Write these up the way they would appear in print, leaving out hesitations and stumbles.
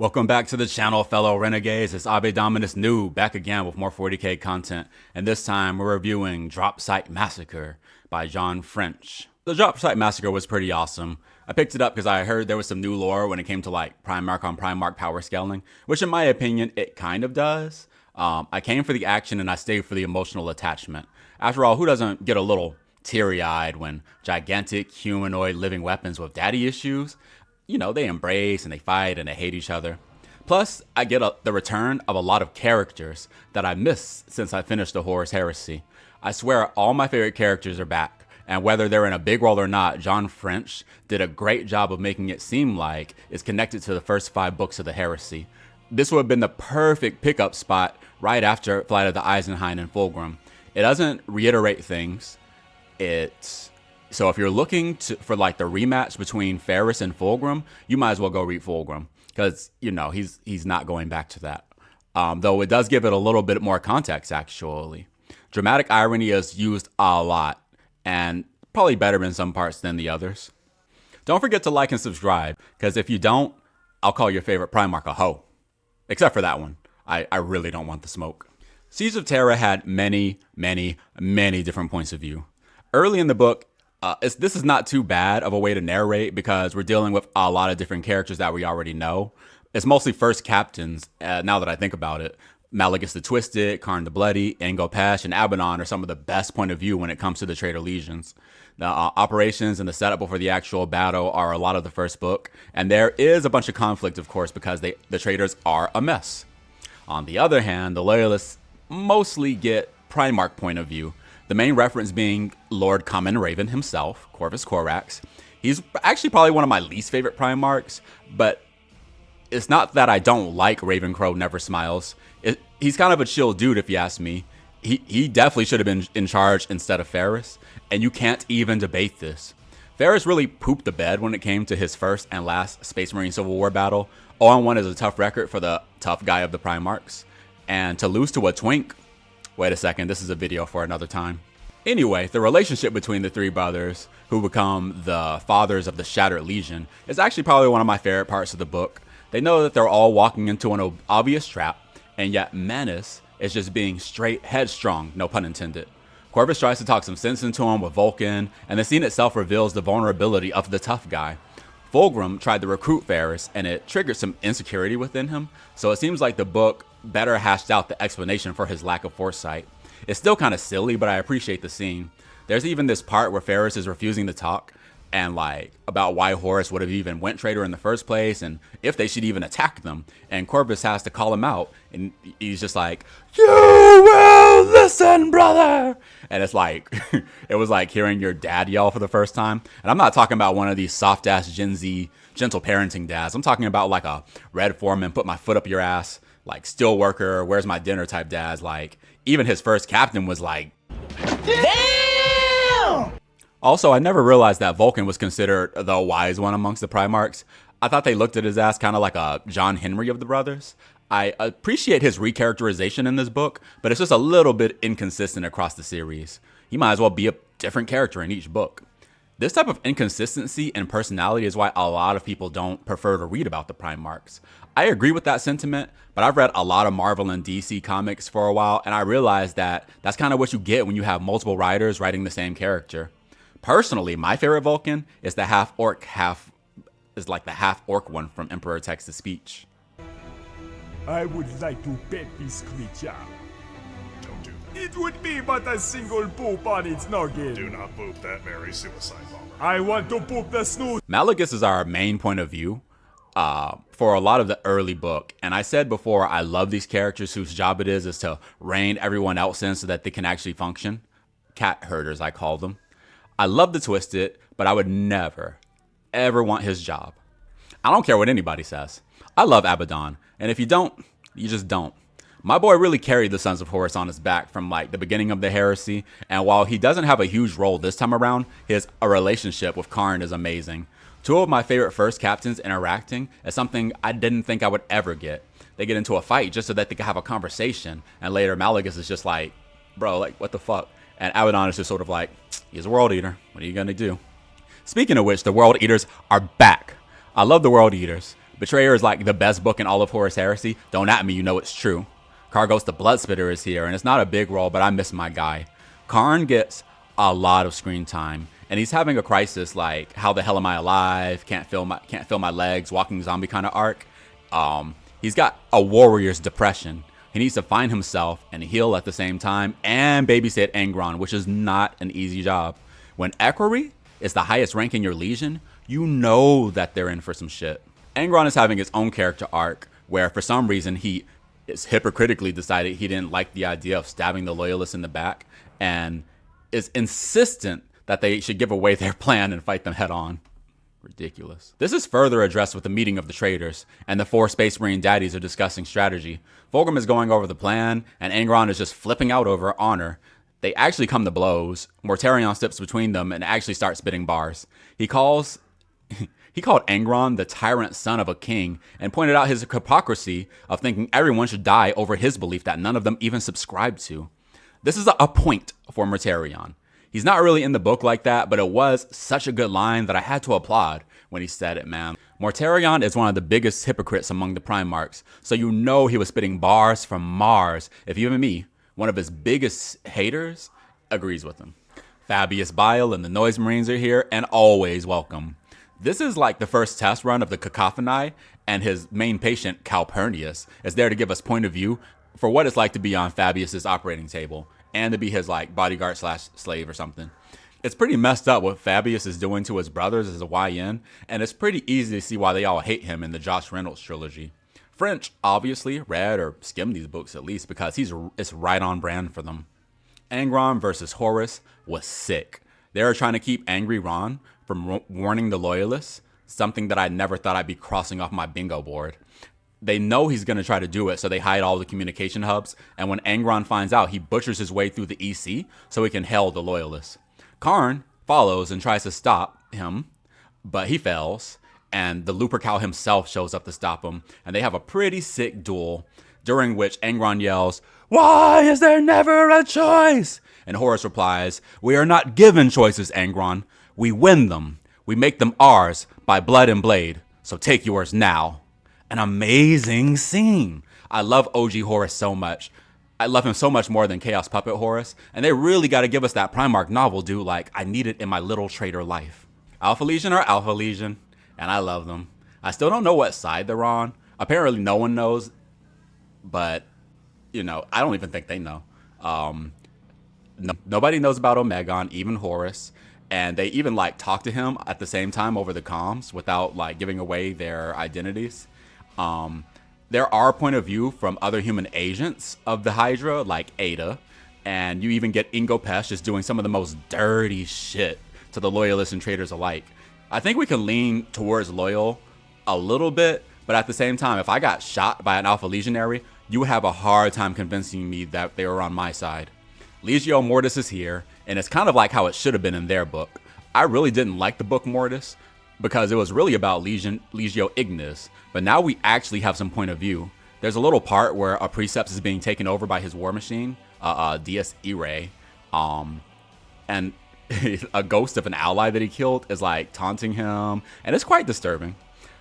Welcome back to the channel, fellow renegades. It's Abe Dominus New, back again with more 40k content, and this time we're reviewing Dropsite Massacre by John French. The Dropsite Massacre was pretty awesome. I picked it up because I heard there was some new lore when it came to like Primarch on Primarch power scaling, which in my opinion, it kind of does. I came for the action and I stayed for the emotional attachment. After all, who doesn't get a little teary-eyed when gigantic humanoid living weapons with daddy issues, they embrace and they fight and they hate each other. Plus, I get the return of a lot of characters that I missed since I finished the Horus Heresy. I swear all my favorite characters are back, and whether they're in a big role or not, John French did a great job of making it seem like it's connected to the first 5 books of the Heresy. This would have been the perfect pickup spot right after Flight of the Eisenheim and Fulgrim. It doesn't reiterate things. So if you're looking for like the rematch between Ferris and Fulgrim, you might as well go read Fulgrim because he's not going back to that. Though it does give it a little bit more context actually. Dramatic irony is used a lot and probably better in some parts than the others. Don't forget to like and subscribe because if you don't, I'll call your favorite Primarch a hoe. Except for that one. I really don't want the smoke. Seeds of Terra had many different points of view. Early in the book, this is not too bad of a way to narrate because we're dealing with a lot of different characters that we already know. It's mostly first captains, now that I think about it. Mallegus the Twisted, Karn the Bloody, Engopash, and Abaddon are some of the best point of view when it comes to the Traitor Legions. The operations and the setup before the actual battle are a lot of the first book, and there is a bunch of conflict, of course, because the traitors are a mess. On the other hand, the Loyalists mostly get Primarch point of view. The main reference being Lord Common Raven himself, Corvus Corax. He's actually probably one of my least favorite Primarchs, but it's not that I don't like Ravencrow Never Smiles. He's kind of a chill dude if you ask me. He definitely should have been in charge instead of Ferris, and you can't even debate this. Ferris really pooped the bed when it came to his first and last Space Marine Civil War battle. 0-1 is a tough record for the tough guy of the Primarchs, and to lose to a twink. Wait a second, this is a video for another time. Anyway, the relationship between the 3 brothers, who become the fathers of the Shattered Legion, is actually probably one of my favorite parts of the book. They know that they're all walking into an obvious trap, and yet Menace is just being straight headstrong, no pun intended. Corvus tries to talk some sense into him with Vulcan, and the scene itself reveals the vulnerability of the tough guy. Fulgrim tried to recruit Ferris, and it triggered some insecurity within him, so it seems like the book better hashed out the explanation for his lack of foresight. It's still kind of silly, but I appreciate the scene. There's even this part where Ferris is refusing to talk and like about why Horus would have even went traitor in the first place and if they should even attack them. And Corvus has to call him out and he's just like, "You will listen, brother." And it's like, it was like hearing your dad yell for the first time. And I'm not talking about one of these soft ass Gen Z gentle parenting dads. I'm talking about like a Red Foreman, put my foot up your ass, like steel worker, where's my dinner type dads. Like even his first captain was like, damn! Also, I never realized that Vulcan was considered the wise one amongst the Primarchs. I thought they looked at his ass kind of like a John Henry of the brothers. I appreciate his recharacterization in this book, but it's just a little bit inconsistent across the series. He might as well be a different character in each book. This type of inconsistency and personality is why a lot of people don't prefer to read about the Primarchs. I agree with that sentiment, but I've read a lot of Marvel and DC comics for a while, and I realized that that's kind of what you get when you have multiple writers writing the same character. Personally, my favorite Vulcan is the half-orc one from Emperor Text's speech. I would like to pet this creature. Don't do that. It would be but a single poop on its noggin. Do not boop that merry suicide bomber. I want to poop the snooze. Mallegus is our main point of view for a lot of the early book. And I said before, I love these characters whose job it is to rein everyone else in so that they can actually function. Cat herders, I call them. I love the Twisted, but I would never, ever want his job. I don't care what anybody says. I love Abaddon, and if you don't, you just don't. My boy really carried the Sons of Horus on his back from like the beginning of the Heresy, and while he doesn't have a huge role this time around, his relationship with Karn is amazing. 2 of my favorite first captains interacting is something I didn't think I would ever get. They get into a fight just so that they can have a conversation, and later Mallegus is just like, bro, like what the fuck? And Abaddon is just sort of like, he's a world eater. What are you gonna do? Speaking of which, the world eaters are back. I love the world eaters, Betrayer is like the best book in all of Horus Heresy. Don't at me, you know it's true. Kargos the Bloodspitter is here, and it's not a big role, but I miss my guy. Karn gets a lot of screen time, and he's having a crisis like, how the hell am I alive? Can't feel my legs, walking zombie kind of arc. He's got a warrior's depression. He needs to find himself and heal at the same time, and babysit Angron, which is not an easy job. When Equerry is the highest rank in your legion, you know that they're in for some shit. Angron is having his own character arc, where for some reason he is hypocritically decided he didn't like the idea of stabbing the loyalists in the back, and is insistent that they should give away their plan and fight them head on. Ridiculous. This is further addressed with the meeting of the traitors, and the 4 Space Marine daddies are discussing strategy. Fulgrim is going over the plan, and Angron is just flipping out over honor. They actually come to blows. Mortarion steps between them and actually starts spitting bars. He called Angron the tyrant son of a king and pointed out his hypocrisy of thinking everyone should die over his belief that none of them even subscribed to. This is a point for Mortarion. He's not really in the book like that, but it was such a good line that I had to applaud when he said it, man. Mortarion is one of the biggest hypocrites among the Primarchs, so you know he was spitting bars from Mars if even me, one of his biggest haters, agrees with him. Fabius Bile and the Noise Marines are here and always welcome. This is like the first test run of the Cacophony, and his main patient, Calpurnius, is there to give us point of view for what it's like to be on Fabius's operating table, and to be his like bodyguard / slave or something. It's pretty messed up what Fabius is doing to his brothers as a YN, and it's pretty easy to see why they all hate him in the Josh Reynolds trilogy. French obviously read or skimmed these books at least because it's right on brand for them. Angron versus Horus was sick. They were trying to keep Angry Ron from warning the loyalists, something that I never thought I'd be crossing off my bingo board. They know he's going to try to do it, so they hide all the communication hubs, and when Angron finds out, he butchers his way through the EC so he can hail the loyalists. Karn follows and tries to stop him, but he fails, and the Lupercal himself shows up to stop him, and they have a pretty sick duel, during which Angron yells, "Why is there never a choice?" And Horus replies, "We are not given choices, Angron. We win them. We make them ours by blood and blade, so take yours now." An amazing scene. I love OG Horus so much. I love him so much more than Chaos Puppet Horus, and they really got to give us that Primarch novel, dude. Like, I need it in my little traitor life. Alpha Legion are Alpha Legion, and I love them. I still don't know what side they're on. Apparently no one knows, but, you know, I don't even think they know. Nobody knows about Omegon, even Horus, and they even, like, talk to him at the same time over the comms without, like, giving away their identities. There are point of view from other human agents of the Hydra, like Ada, and you even get Ingo Pesh just doing some of the most dirty shit to the loyalists and traitors alike. I think we can lean towards loyal a little bit, but at the same time, if I got shot by an Alpha Legionary, you would have a hard time convincing me that they were on my side. Legio Mortis is here, and it's kind of like how it should have been in their book. I really didn't like the book Mortis, because it was really about Legio Ignis, but now we actually have some point of view. There's a little part where a Precepts is being taken over by his war machine, Dias Irae, and a ghost of an ally that he killed is like taunting him, and it's quite disturbing.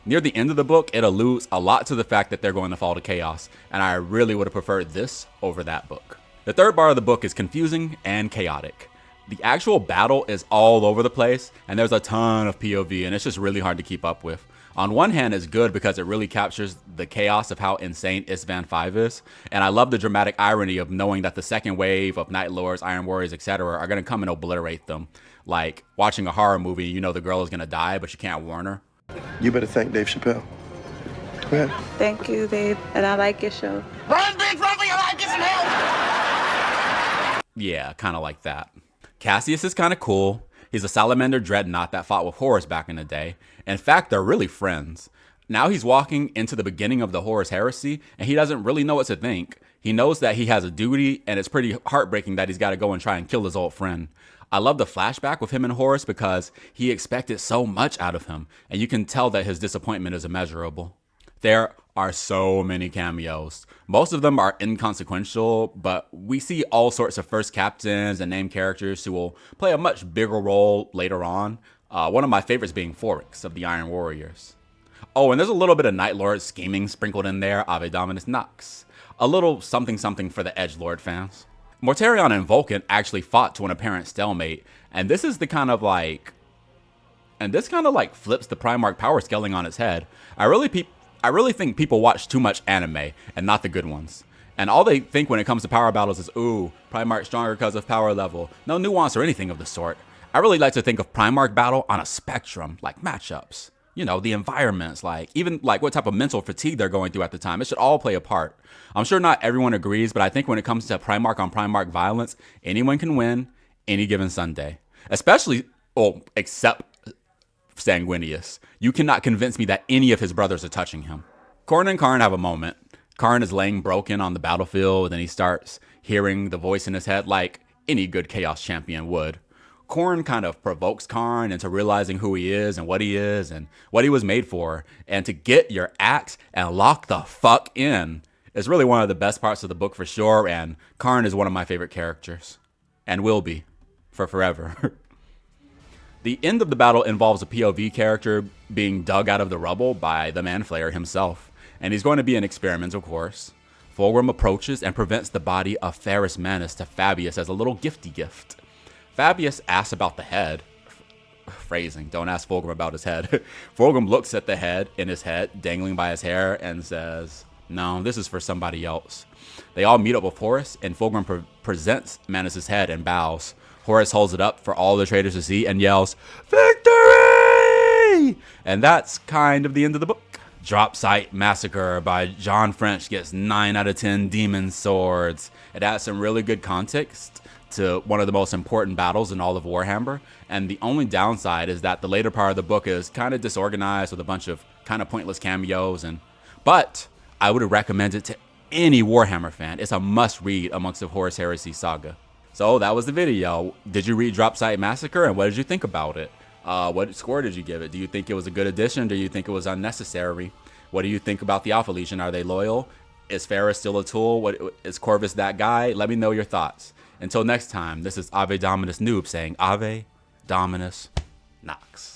Near the end of the book, it alludes a lot to the fact that they're going to fall to chaos, and I really would have preferred this over that book. The third bar of the book is confusing and chaotic. The actual battle is all over the place, and there's a ton of POV, and it's just really hard to keep up with. On one hand, it's good because it really captures the chaos of how insane Isvan 5 is, and I love the dramatic irony of knowing that the second wave of Night Lords, Iron Warriors, etc. are going to come and obliterate them. Like watching a horror movie, you know the girl is going to die, but you can't warn her. You better thank Dave Chappelle. Go ahead. Thank you, Dave, and I like your show. Run, big Ruffy, I like get some help! Yeah, kind of like that. Cassius is kind of cool. He's a Salamander Dreadnought that fought with Horus back in the day. In fact, they're really friends. Now he's walking into the beginning of the Horus Heresy, and he doesn't really know what to think. He knows that he has a duty, and it's pretty heartbreaking that he's got to go and try and kill his old friend. I love the flashback with him and Horus because he expected so much out of him, and you can tell that his disappointment is immeasurable. There are so many cameos. Most of them are inconsequential, but we see all sorts of first captains and named characters who will play a much bigger role later on. One of my favorites being Foryx of the Iron Warriors. Oh, and there's a little bit of Night Lord scheming sprinkled in there, Ave Dominus Nox. A little something something for the Edgelord fans. Mortarion and Vulcan actually fought to an apparent stalemate, and this is the kind of like... And this kind of like flips the Primarch power scaling on its head. I really think people watch too much anime and not the good ones. And all they think when it comes to power battles is, ooh, Primarch stronger because of power level. No nuance or anything of the sort. I really like to think of Primarch battle on a spectrum, like matchups. You know, the environments, like even like what type of mental fatigue they're going through at the time. It should all play a part. I'm sure not everyone agrees, but I think when it comes to Primarch on Primarch violence, anyone can win any given Sunday. Especially, well, except Sanguinius. You cannot convince me that any of his brothers are touching him. Khorne and Karn have a moment. Karn is laying broken on the battlefield, and then he starts hearing the voice in his head like any good Chaos champion would. Khorne kind of provokes Karn into realizing who he is and what he was made for. And to get your axe and lock the fuck in is really one of the best parts of the book for sure, and Karn is one of my favorite characters. And will be. For forever. The end of the battle involves a POV character being dug out of the rubble by the Manflayer himself, and he's going to be an experiment, of course. Fulgrim approaches and presents the body of Ferrus Manus to Fabius as a little gifty gift. Fabius asks about the head. Phrasing, don't ask Fulgrim about his head. Fulgrim looks at the head in his head, dangling by his hair, and says, no, this is for somebody else. They all meet up with Horus, and Fulgrim presents Manus' head and bows. Horus holds it up for all the traders to see and yells, "Victory!" And that's kind of the end of the book. Dropsite Massacre by John French gets 9 out of 10 demon swords. It adds some really good context to one of the most important battles in all of Warhammer. And the only downside is that the later part of the book is kind of disorganized with a bunch of kind of pointless cameos. But I would recommend it to any Warhammer fan. It's a must read amongst the Horus Heresy saga. So that was the video. Did you read Dropsite Massacre, and what did you think about it? What score did you give it? Do you think it was a good addition? Do you think it was unnecessary? What do you think about the Alpha Legion? Are they loyal? Is Ferrus still a tool? Is Corvus that guy? Let me know your thoughts. Until next time, this is Ave Dominus Noob saying Ave Dominus Nox.